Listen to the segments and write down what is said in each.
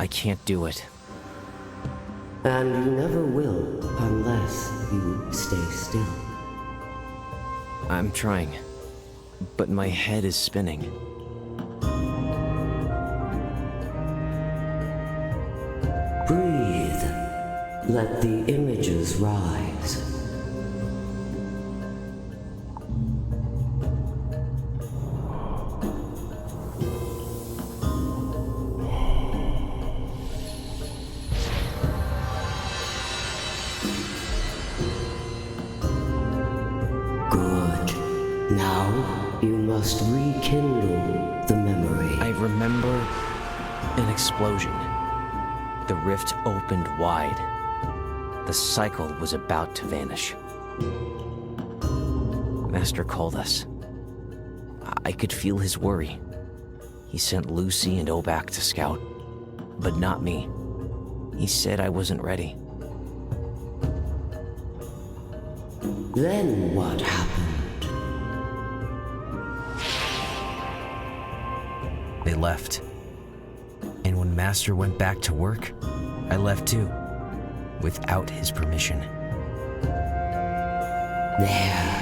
I can't do it. And you never will unless you stay still. I'm trying, but my head is spinning. Breathe. Let the images rise. Good. Now you must rekindle the memory. I remember an explosion. The rift opened wide. The cycle was about to vanish. Master called us. I could feel his worry. He sent Lucy and Obak to scout, but not me. He said I wasn't ready. Then what happened? They left. And when Master went back to work, I left too, without his permission. There.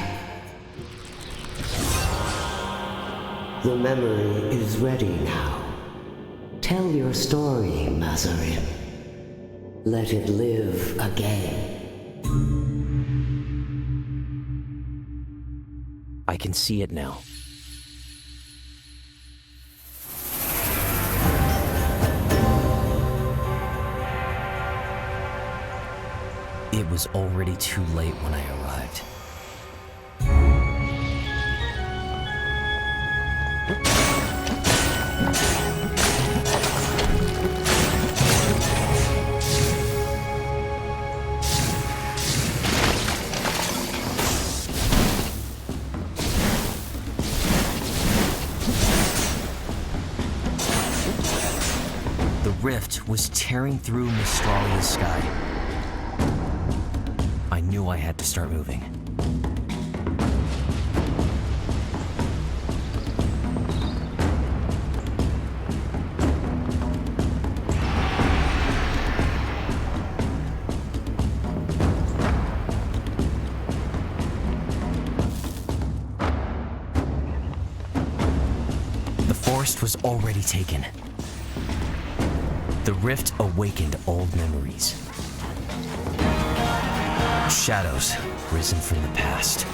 The memory is ready now. Tell your story, Mazarin. Let it live again. I can see it now. It was already too late when I arrived. The rift was tearing through Mystralia's sky. I knew I had to start moving. The forest was already taken. The rift awakened old memories. Shadows risen from the past.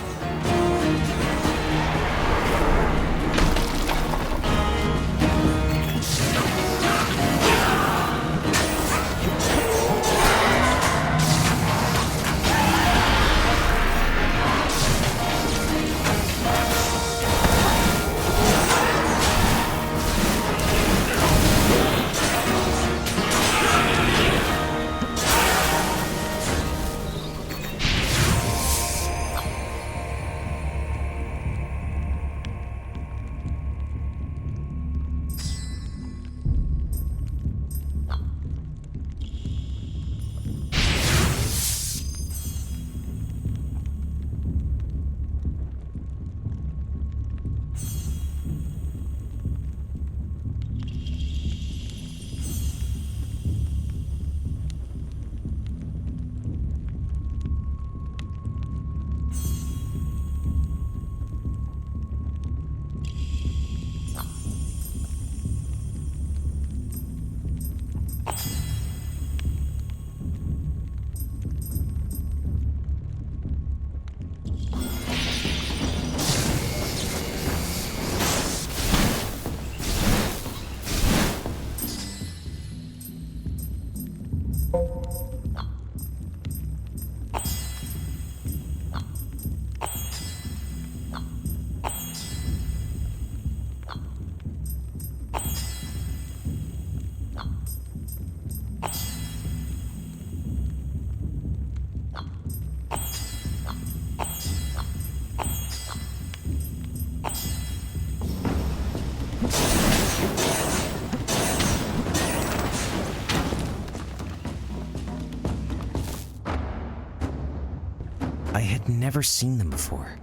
I had never seen them before,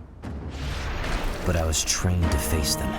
but I was trained to face them.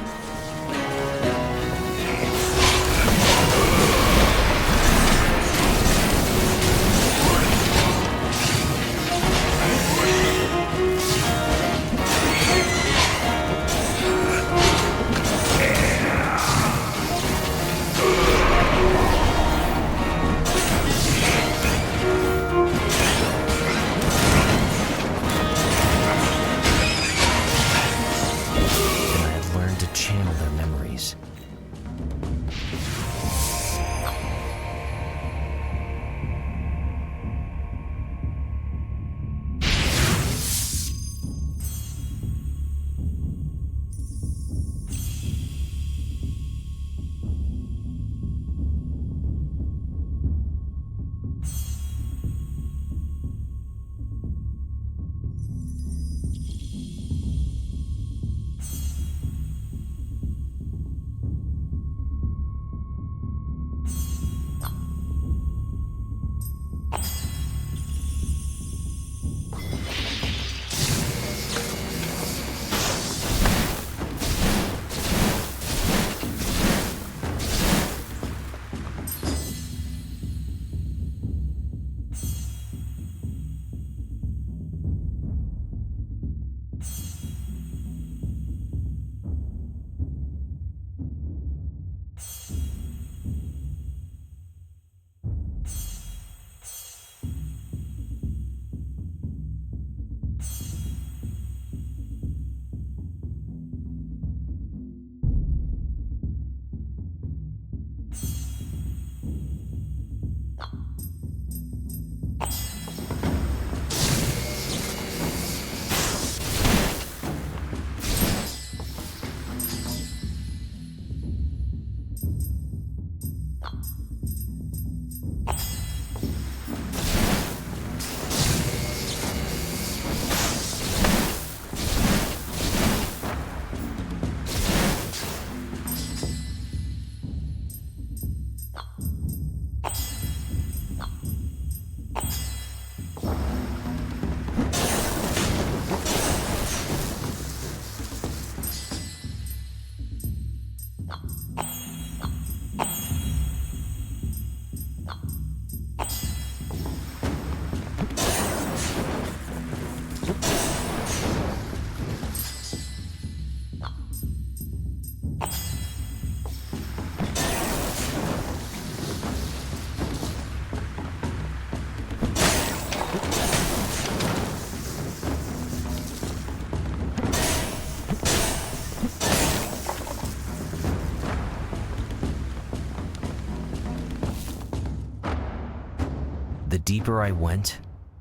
The deeper I went,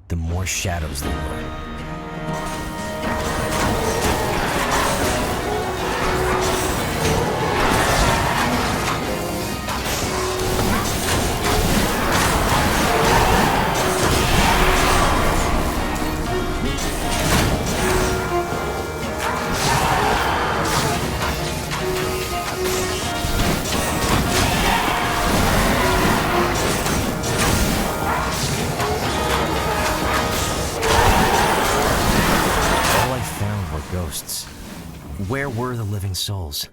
the more shadows there were. Ghosts. Where were the living souls?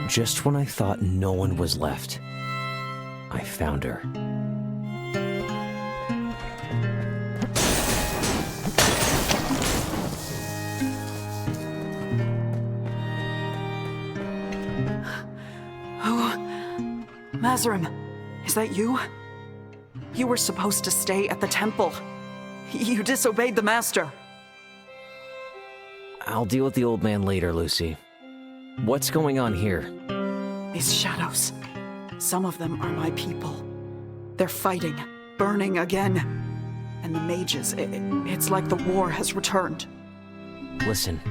Just when I thought no one was left, I found her. Oh, Mazarim, is that you? You were supposed to stay at the temple. You disobeyed the master. I'll deal with the old man later, Lucy. What's going on here? These shadows. Some of them are my people. They're fighting, burning again. And the mages, it's like the war has returned. Listen,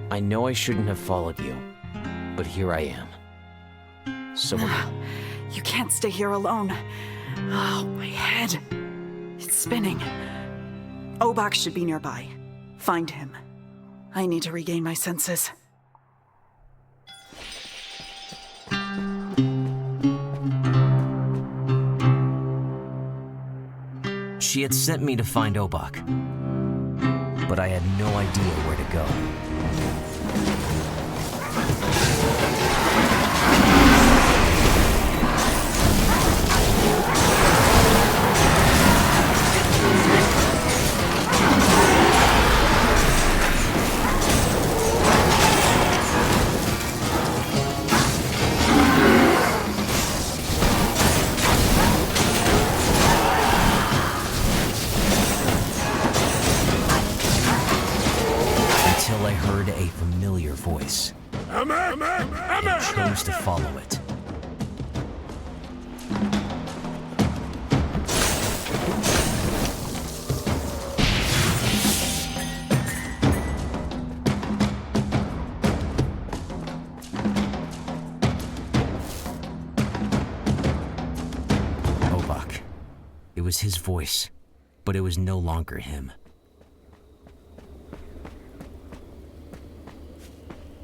I know I shouldn't have followed you, but here I am. So You can't stay here alone. Oh, my head. It's spinning. Obak should be nearby. Find him. I need to regain my senses. She had sent me to find Obak, but I had no idea where to go. until I heard a familiar voice. I chose to follow it. Obak. It was his voice, but it was no longer him.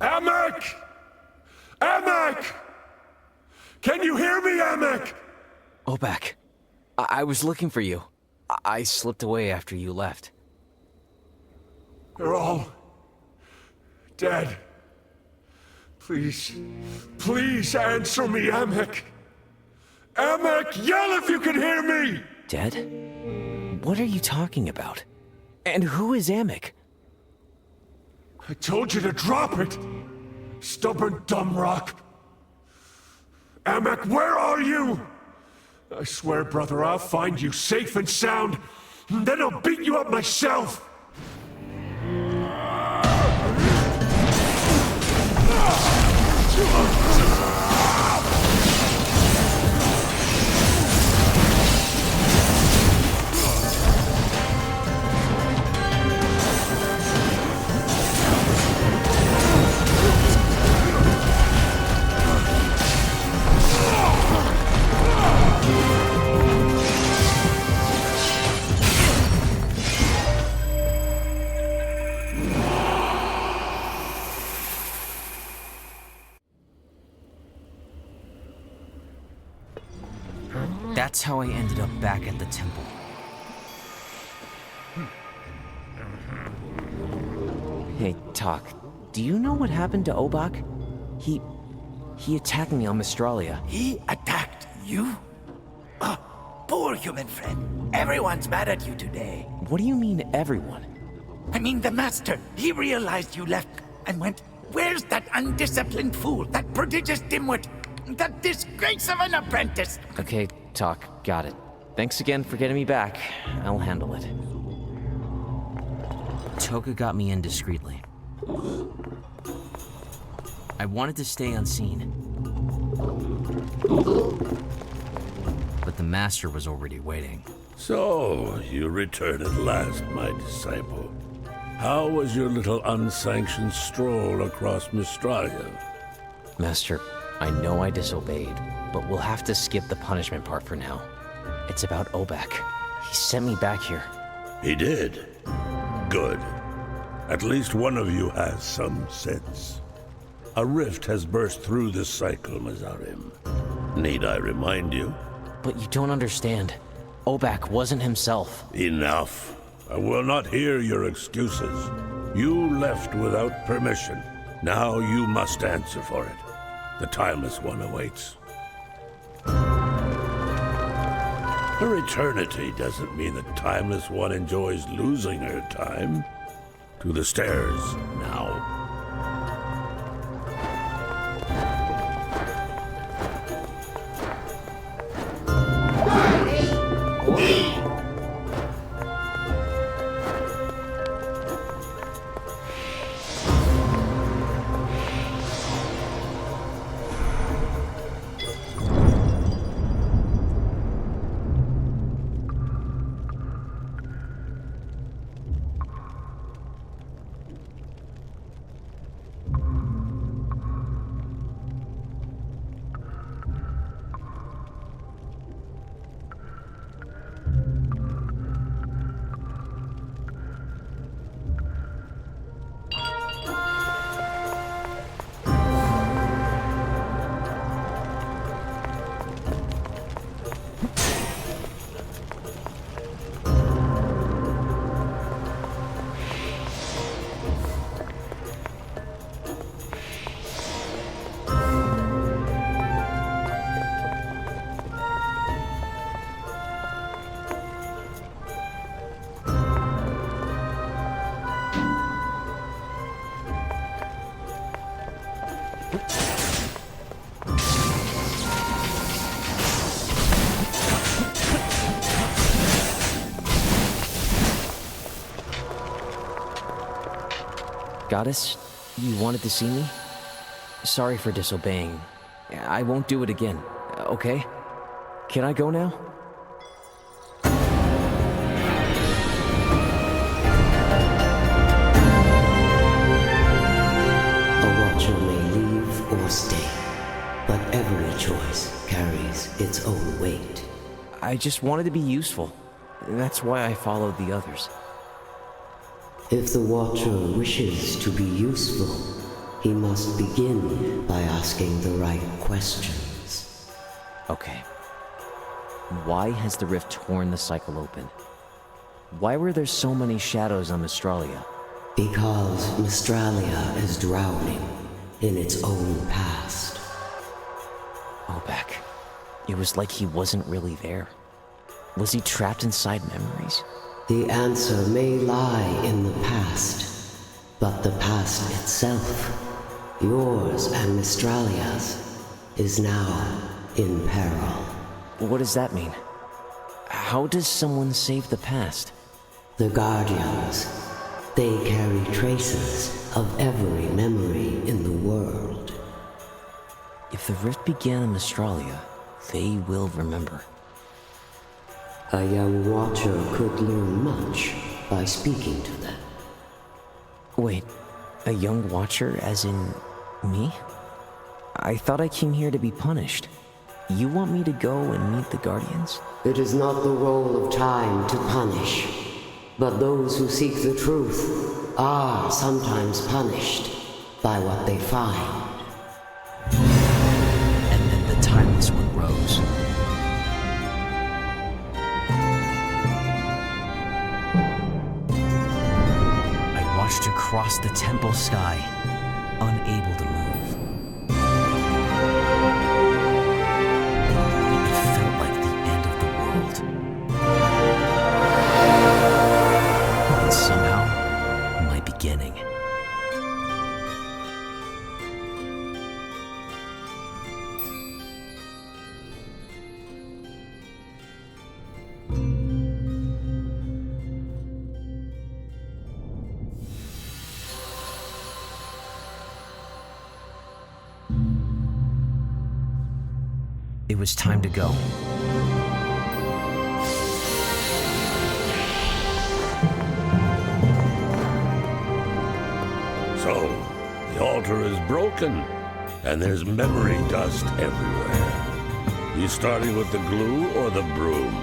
Amek! Amek! Can you hear me, Amek? Obak, I was looking for you. I slipped away after you left. They're all dead. Please, please answer me, Amek. Amek, yell if you can hear me! Dead? What are you talking about? And who is Amek? I told you to drop it! Stubborn dumb rock! Amek, where are you? I swear, brother, I'll find you safe and sound, and then I'll beat you up myself! That's how I ended up back at the temple. Hey, Talk, do you know what happened to Obak? He attacked me on Mystralia. He attacked you? Oh, poor human friend. Everyone's mad at you today. What do you mean, everyone? I mean, the master. He realized you left and went, "Where's that undisciplined fool? That prodigious dimwit? That disgrace of an apprentice?" Okay, Talk, got it. Thanks again for getting me back. I'll handle it. Toga got me in discreetly. I wanted to stay unseen. But the master was already waiting. So, you return at last, my disciple. How was your little unsanctioned stroll across Mystralia? Master, I know I disobeyed, but we'll have to skip the punishment part for now. It's about Obak. He sent me back here. He did. Good. At least one of you has some sense. A rift has burst through this cycle, Mazarim. Need I remind you? But you don't understand. Obak wasn't himself. Enough. I will not hear your excuses. You left without permission. Now you must answer for it. The Timeless One awaits. Her eternity doesn't mean the Timeless One enjoys losing her time. To the stairs, now. Goddess, you wanted to see me? Sorry for disobeying. I won't do it again, okay? Can I go now? A watcher may leave or stay, but every choice carries its own weight. I just wanted to be useful. That's why I followed the others. If the watcher wishes to be useful, he must begin by asking the right questions. Okay. Why has the rift torn the cycle open? Why were there so many shadows on Mystralia? Because Mystralia is drowning in its own past. Obak. It was like he wasn't really there. Was he trapped inside memories? The answer may lie in the past, but the past itself, yours and Mystralia's, is now in peril. What does that mean? How does someone save the past? The Guardians, they carry traces of every memory in the world. If the rift began in Mystralia, they will remember. A young watcher could learn much by speaking to them. Wait, a young watcher as in me? I thought I came here to be punished. You want me to go and meet the Guardians? It is not the role of time to punish, but those who seek the truth are sometimes punished by what they find. And then the Timeless One rose. I watched her cross the temple sky, unable to move. It felt like the end of the world. And somehow, my beginning. It was time to go. So, the altar is broken, and there's memory dust everywhere. You starting with the glue or the broom?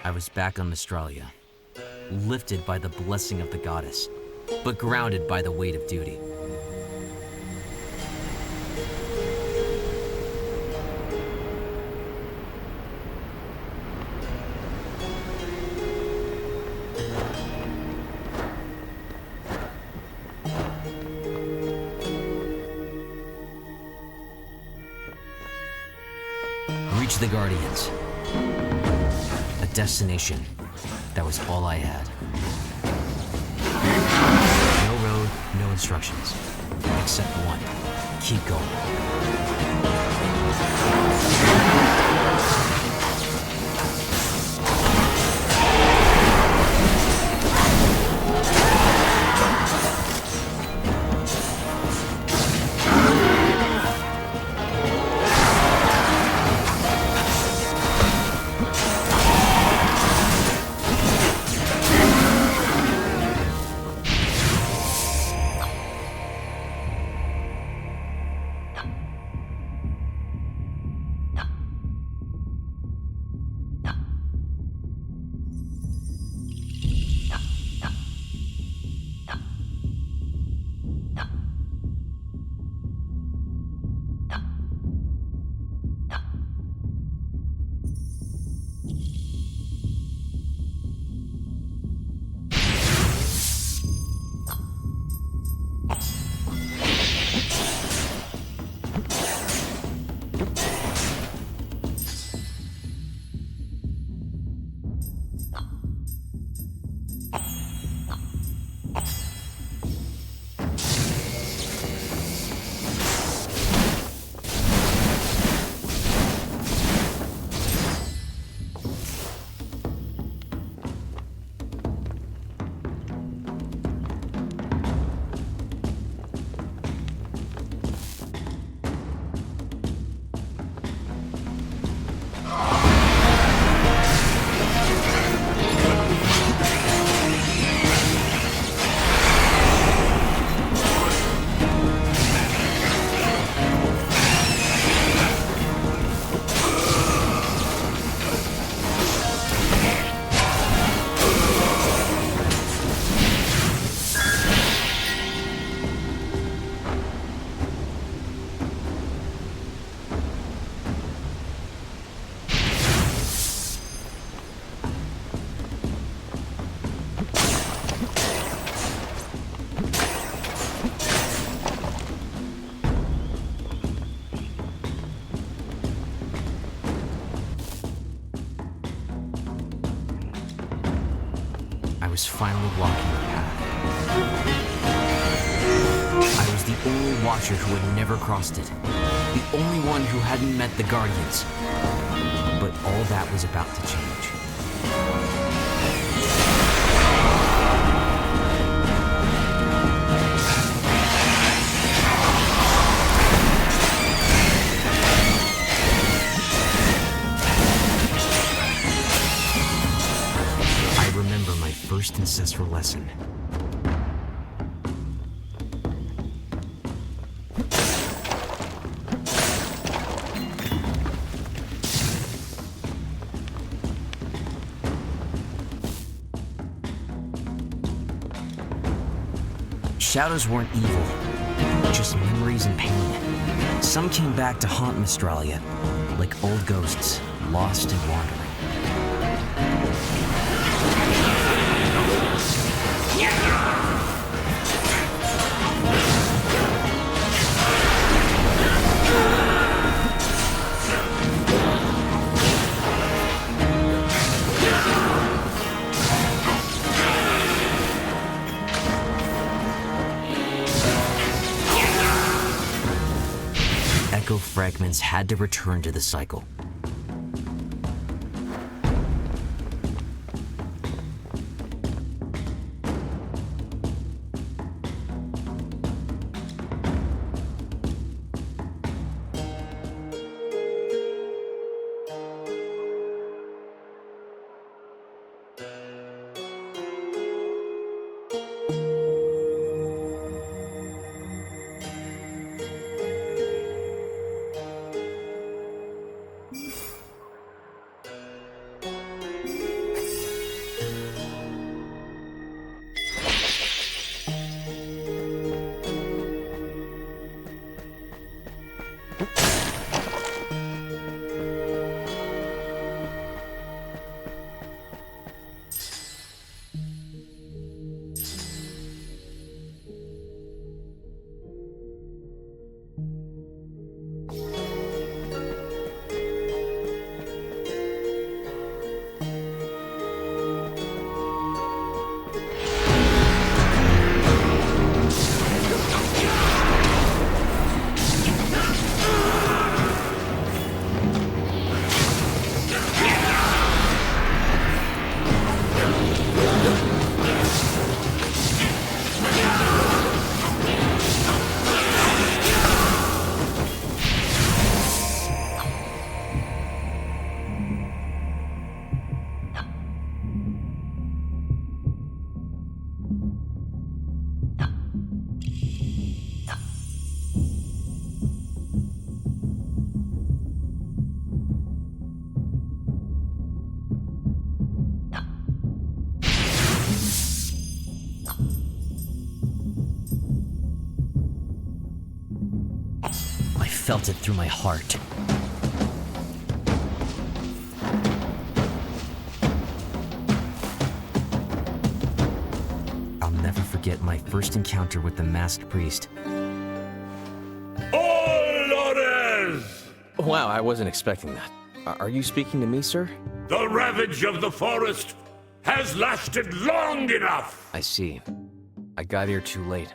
I was back on Mystralia, lifted by the blessing of the goddess, but grounded by the weight of duty. reach the Guardians. A destination. That was all I had. No road, no instructions. Except one. Keep going. I was finally walking the path. I was the only Watcher who had never crossed it. The only one who hadn't met the Guardians. But all that was about to change. I remember my first ancestral lesson. Shadows weren't evil, just memories and pain. Some came back to haunt Mystralia, like old ghosts, lost and wandering. Echo fragments had to return to the cycle. felt it through my heart. I'll never forget my first encounter with the masked priest. Wow, I wasn't expecting that. Are you speaking to me, sir? The ravage of the forest has lasted long enough! I see. I got here too late.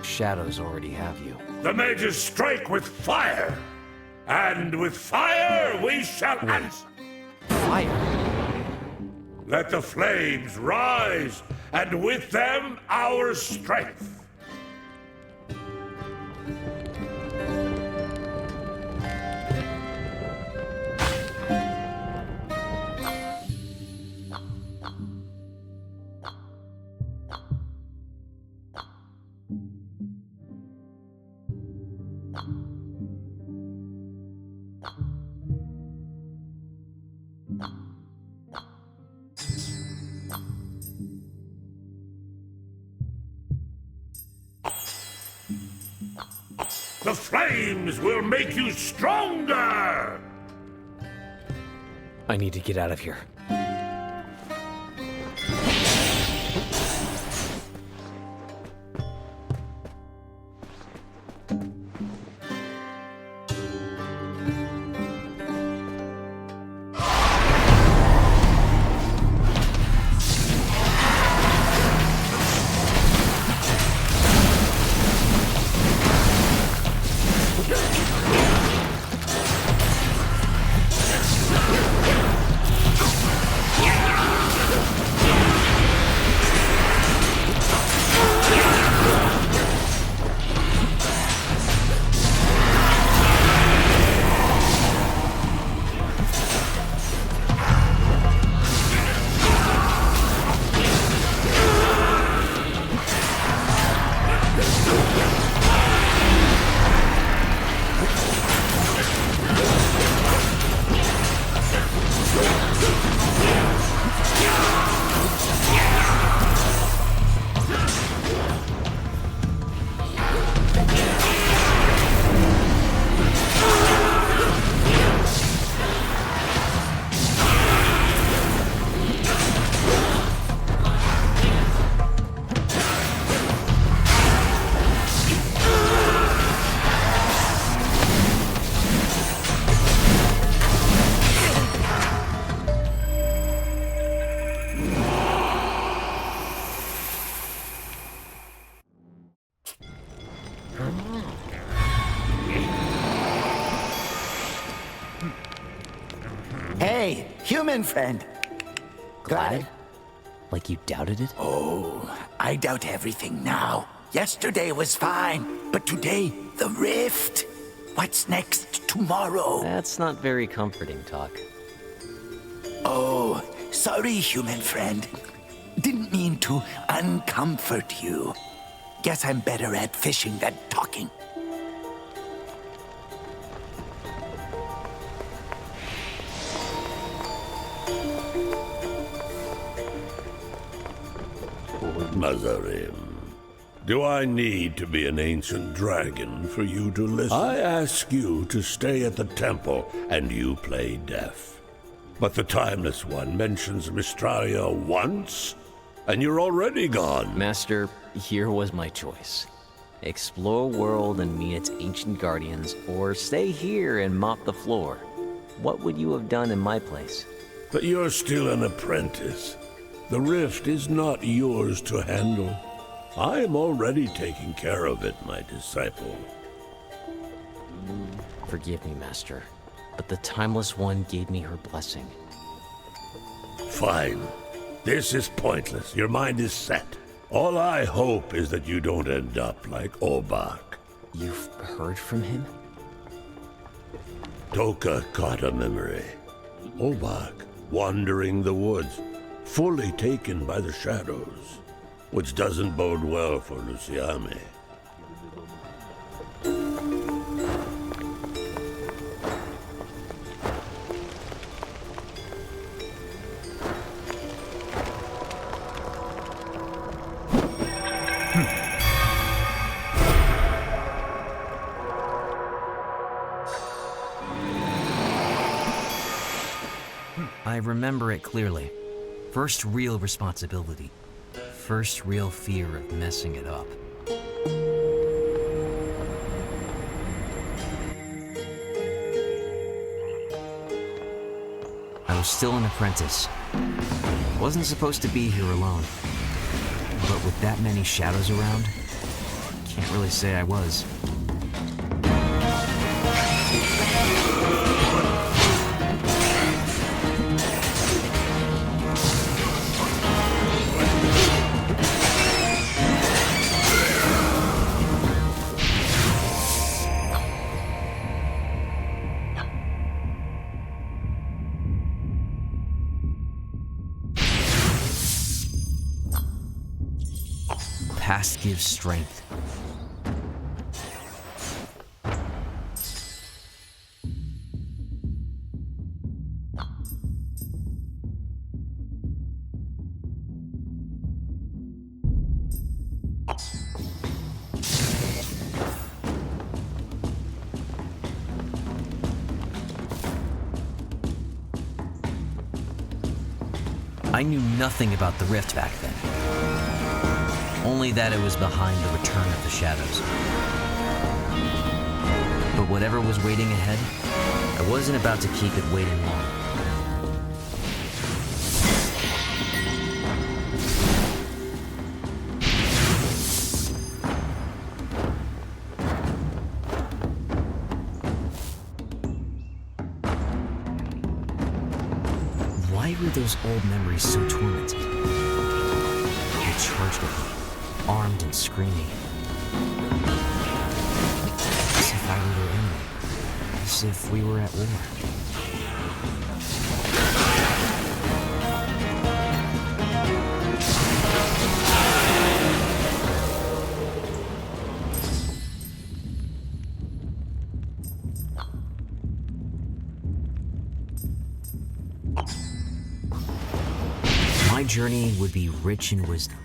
Shadows already have you. The mages strike with fire! And with fire we shall answer! Fire? Let the flames rise, and with them our strength! The flames will make you stronger! I need to get out of here. Hey, human friend. Glad? Like you doubted it? Oh, I doubt everything now. Yesterday was fine, but today, the rift. What's next tomorrow? That's not very comforting talk. Oh, sorry, human friend. Didn't mean to uncomfort you. Guess I'm better at fishing than talking. Mazarim, do I need to be an ancient dragon for you to listen? I ask you to stay at the temple, and you play deaf. But the Timeless One mentions Mystralia once, and you're already gone. Master, here was my choice. Explore world and meet its ancient guardians, or stay here and mop the floor. What would you have done in my place? But you're still an apprentice. The rift is not yours to handle. I am already taking care of it, my disciple. Forgive me, Master, but the Timeless One gave me her blessing. Fine. This is pointless. Your mind is set. All I hope is that you don't end up like Obak. You've heard from him? Toka caught a memory. Obak, wandering the woods, fully taken by the shadows, which doesn't bode well for Luciame. I remember it clearly. First real responsibility. First real fear of messing it up. I was still an apprentice. Wasn't supposed to be here alone. But with that many shadows around, can't really say I was. Past gives strength. I knew nothing about the rift back then. Only that it was behind the return of the shadows. But whatever was waiting ahead, I wasn't about to keep it waiting long. Why were those old memories so tormented? They charged at me, armed and screaming. As if I were their enemy. As if we were at war. My journey would be rich in wisdom.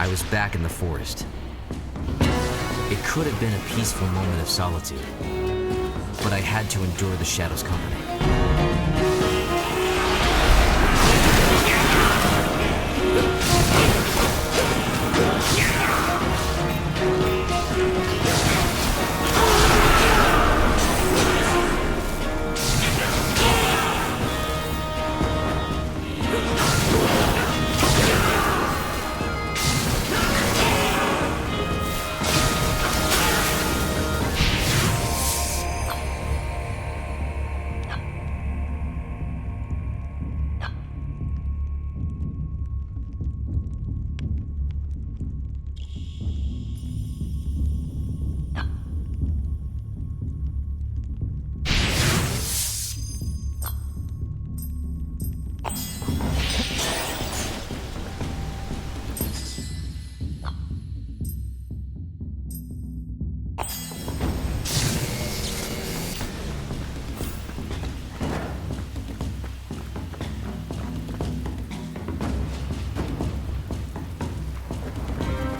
was back in the forest. It could have been a peaceful moment of solitude, but I had to endure the Shadow's company.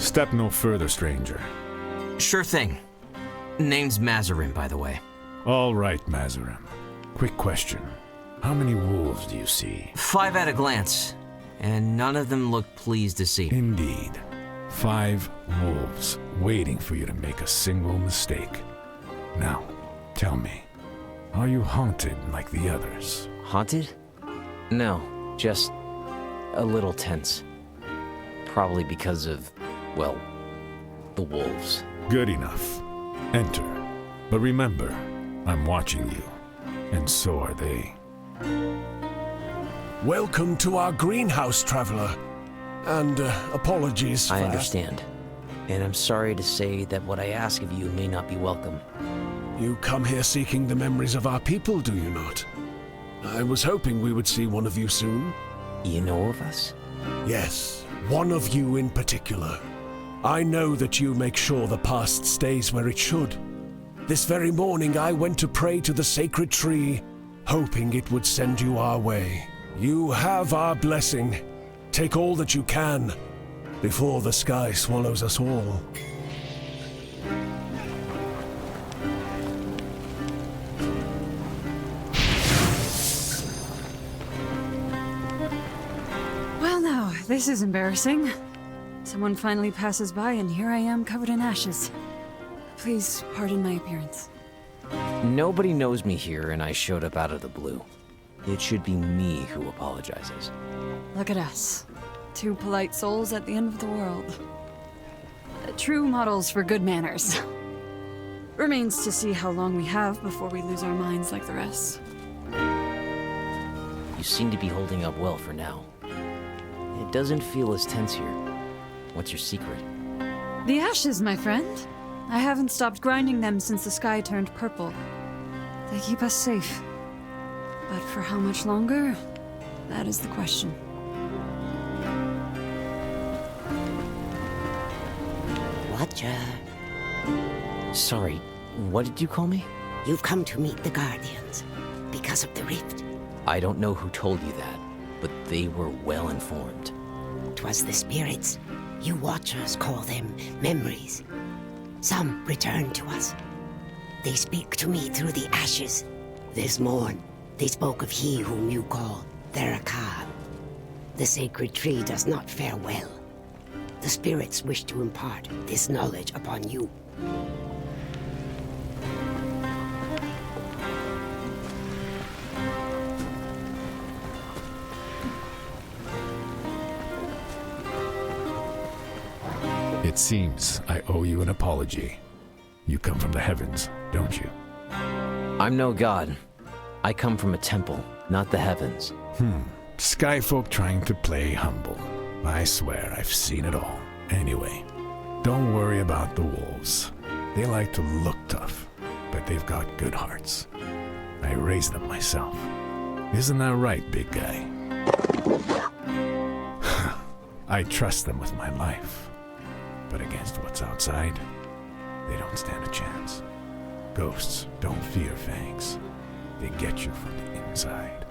Step no further, stranger. Sure thing. Name's Mazarin, by the way. All right, Mazarin. Quick question. How many wolves do you see? 5 at a glance, and none of them look pleased to see. Indeed. 5 wolves waiting for you to make a single mistake. Now, tell me, are you haunted like the others? Haunted? No, just a little tense. Probably because of, well, the wolves. Good enough. Enter. But remember, I'm watching you, and so are they. Welcome to our greenhouse, traveler. And apologies for I understand. And I'm sorry to say that what I ask of you may not be welcome. You come here seeking the memories of our people, do you not? I was hoping we would see one of you soon. You know of us? Yes, one of you in particular. I know that you make sure the past stays where it should. This very morning I went to pray to the sacred tree, hoping it would send you our way. You have our blessing. Take all that you can, before the sky swallows us all. Well now, this is embarrassing. Someone finally passes by and here I am covered in ashes. Please pardon my appearance. Nobody knows me here, and I showed up out of the blue. It should be me who apologizes. Look at us. 2 polite souls at the end of the world. True models for good manners. Remains to see how long we have before we lose our minds like the rest. You seem to be holding up well for now. It doesn't feel as tense here. What's your secret? The ashes, my friend. I haven't stopped grinding them since the sky turned purple. They keep us safe. But for how much longer? That is the question. Watcher, Sorry, what did you call me? you've come to meet the Guardians because of the rift. I don't know who told you that, but they were well informed. 'Twas the spirits. You Watchers call them memories. Some return to us. They speak to me through the ashes. This morn, they spoke of he whom you call Therakan. The sacred tree does not fare well. The spirits wish to impart this knowledge upon you. It seems I owe you an apology. You come from the heavens, don't you? I'm no god. I come from a temple, not the heavens. Skyfolk trying to play humble. I swear I've seen it all. Anyway, don't worry about the wolves. They like to look tough, but they've got good hearts. I raised them myself. Isn't that right, big guy? I trust them with my life. But against what's outside, they don't stand a chance. Ghosts don't fear fangs. They get you from the inside.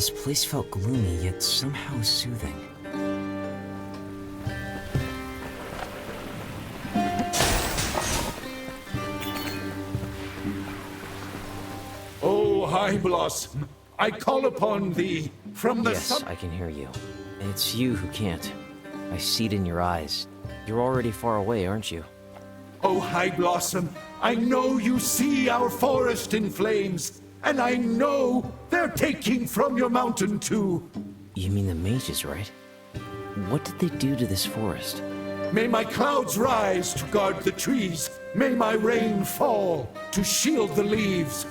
This place felt gloomy, yet somehow soothing. Oh, High Blossom, I call upon thee from the Yes, I can hear you. It's you who can't. I see it in your eyes. You're already far away, aren't you? Oh, High Blossom, I know you see our forest in flames, and I know they're taking from your mountain too. You mean the mages, right? What did they do to this forest? May my clouds rise to guard the trees. May my rain fall to shield the leaves.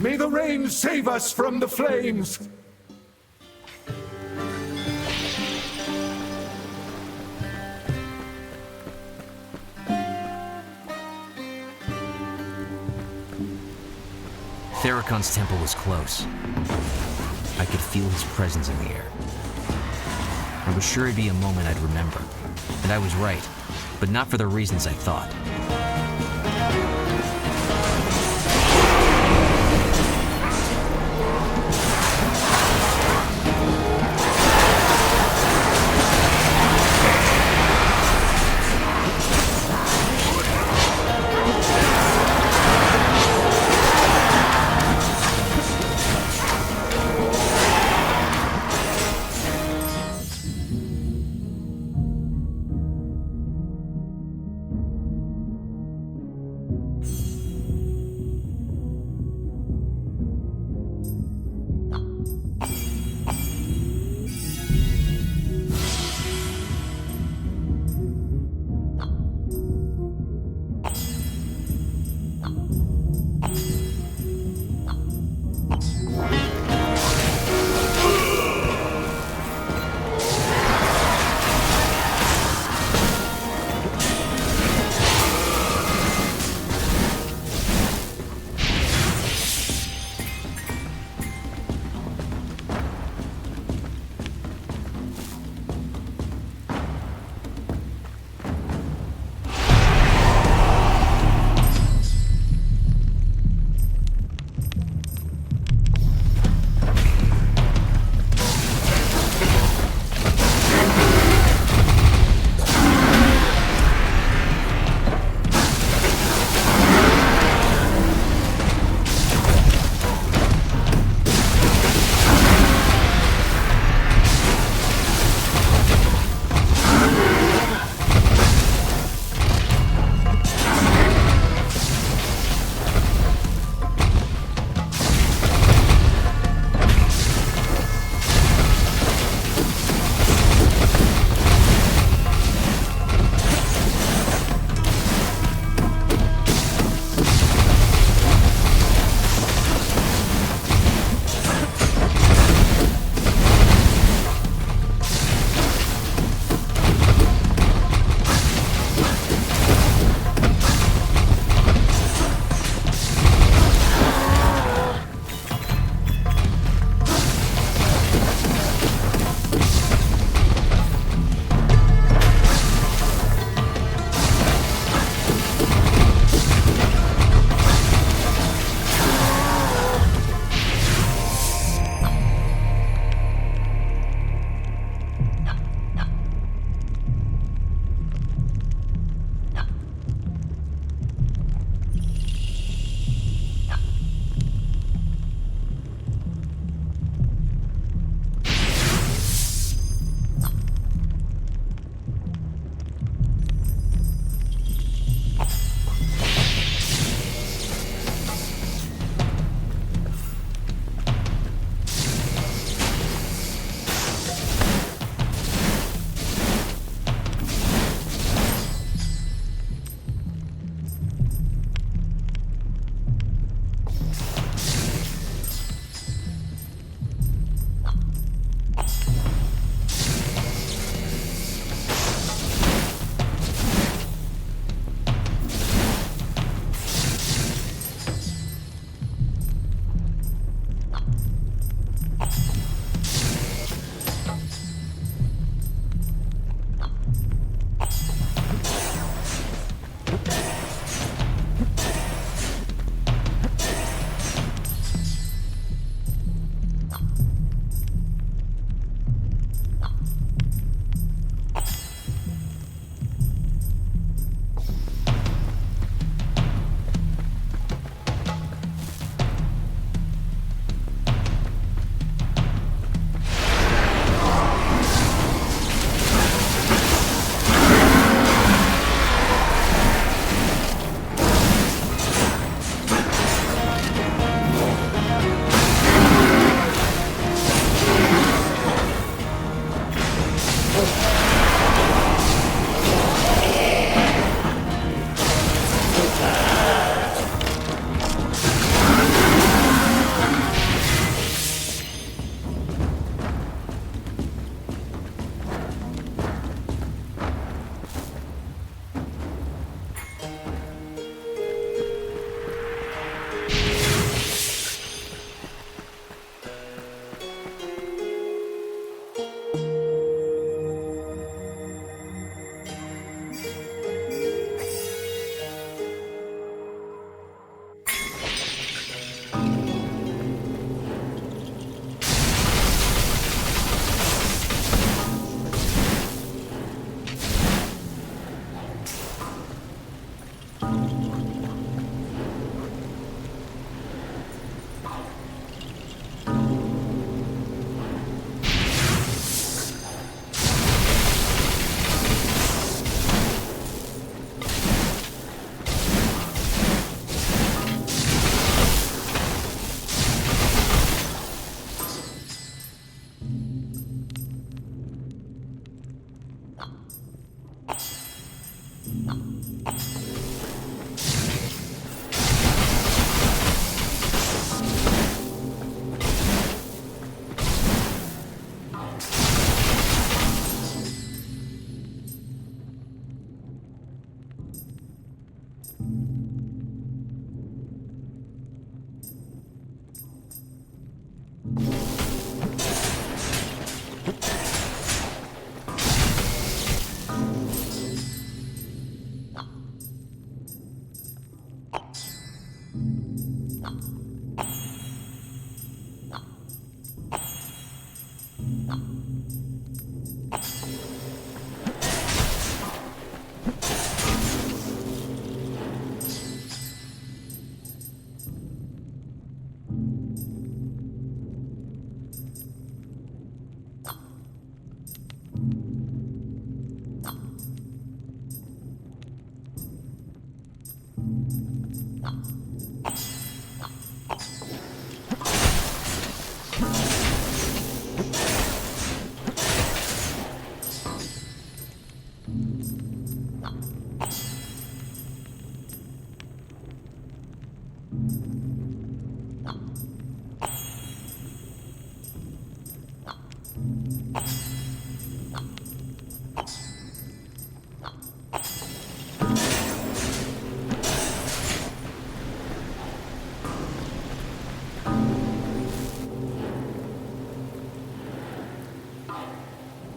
May the rain save us from the flames! Therakon's temple was close. I could feel his presence in the air. I was sure it'd be a moment I'd remember. And I was right, but not for the reasons I thought.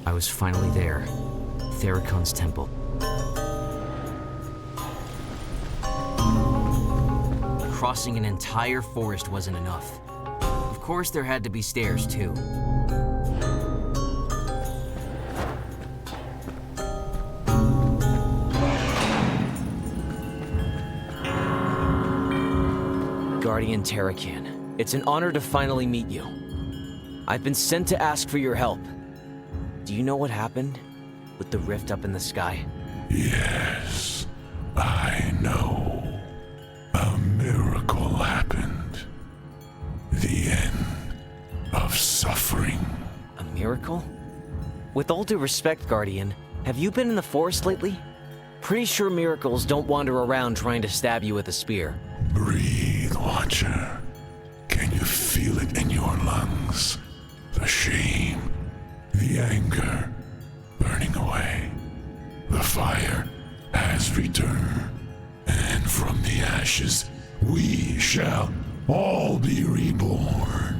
I was finally there. Therakon's temple. Crossing an entire forest wasn't enough. Of course, there had to be stairs, too. Guardian Terakan, it's an honor to finally meet you. I've been sent to ask for your help. Do you know what happened with the rift up in the sky? Yes, I know. A miracle happened. The end of suffering. A miracle? With all due respect, Guardian, have you been in the forest lately? Pretty sure miracles don't wander around trying to stab you with a spear. Breathe, Watcher. Can you feel it in your lungs? The shame, the anger, burning away. The fire has returned, and from the ashes we shall all be reborn.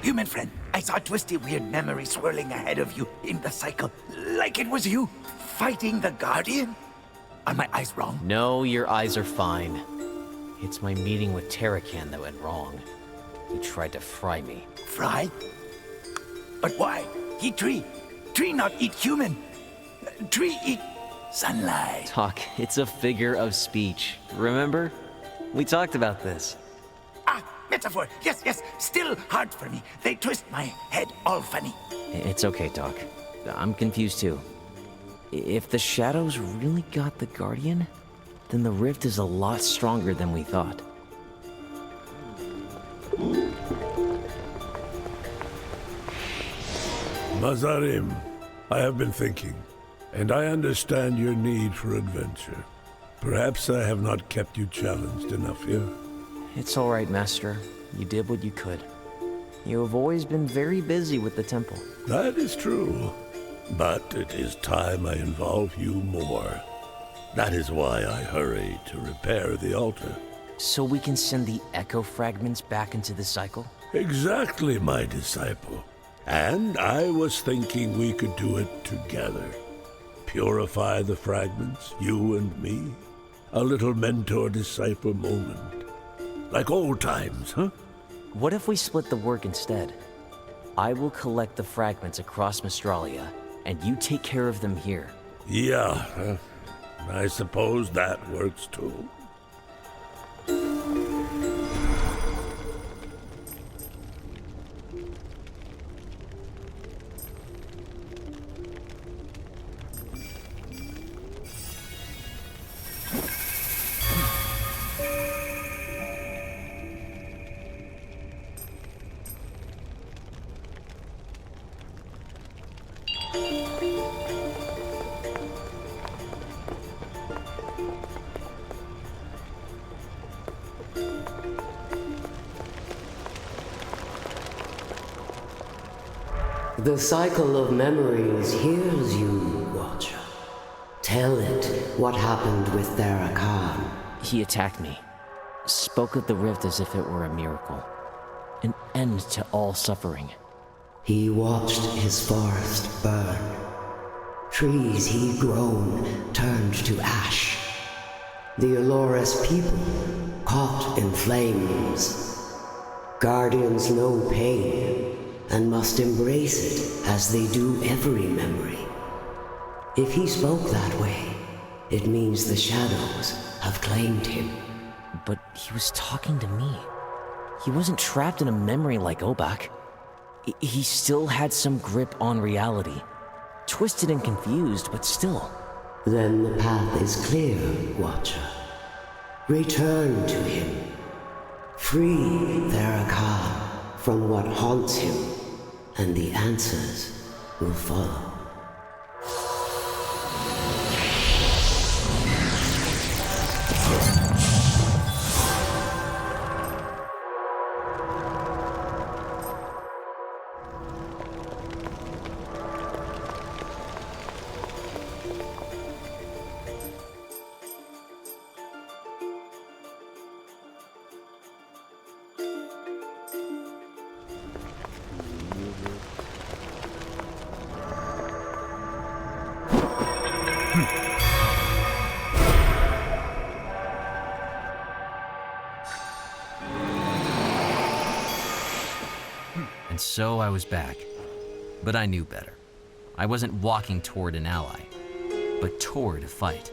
Human friend, I saw a twisty, weird memory swirling ahead of you in the cycle, like it was you fighting the Guardian. Are my eyes wrong? No, your eyes are fine. It's my meeting with Terracan that went wrong. He tried to fry me. Fry? But why? Eat tree. Tree not eat human. Tree eat sunlight. Talk, it's a figure of speech. Remember? We talked about this. Ah, metaphor. Yes, yes. Still hard for me. They twist my head all funny. It's okay, Doc. I'm confused too. If the shadows really got the Guardian, then the rift is a lot stronger than we thought. Mazarim, I have been thinking, and I understand your need for adventure. Perhaps I have not kept you challenged enough here. It's all right, Master. You did what you could. You have always been very busy with the temple. That is true, but it is time I involve you more. That is why I hurry to repair the altar. So we can send the echo fragments back into the cycle? Exactly, my disciple. And I was thinking we could do it together. Purify the fragments, you and me. A little mentor-disciple moment. Like old times, huh? What if we split the work instead? I will collect the fragments across Mystralia, and you take care of them here. Yeah, I suppose that works too. The cycle of memories hears you, Watcher. Tell it what happened with Therakan. He attacked me, spoke of the rift as if it were a miracle, an end to all suffering. He watched his forest burn. Trees he'd grown turned to ash. The Allures people caught in flames. Guardians know pain and must embrace it as they do every memory. If he spoke that way, it means the shadows have claimed him. But he was talking to me. He wasn't trapped in a memory like Obak. He still had some grip on reality. Twisted and confused, but still. Then the path is clear, Watcher. Return to him. Free Therakan from what haunts him, and the answers will follow. And so I was back. But I knew better. I wasn't walking toward an ally, but toward a fight.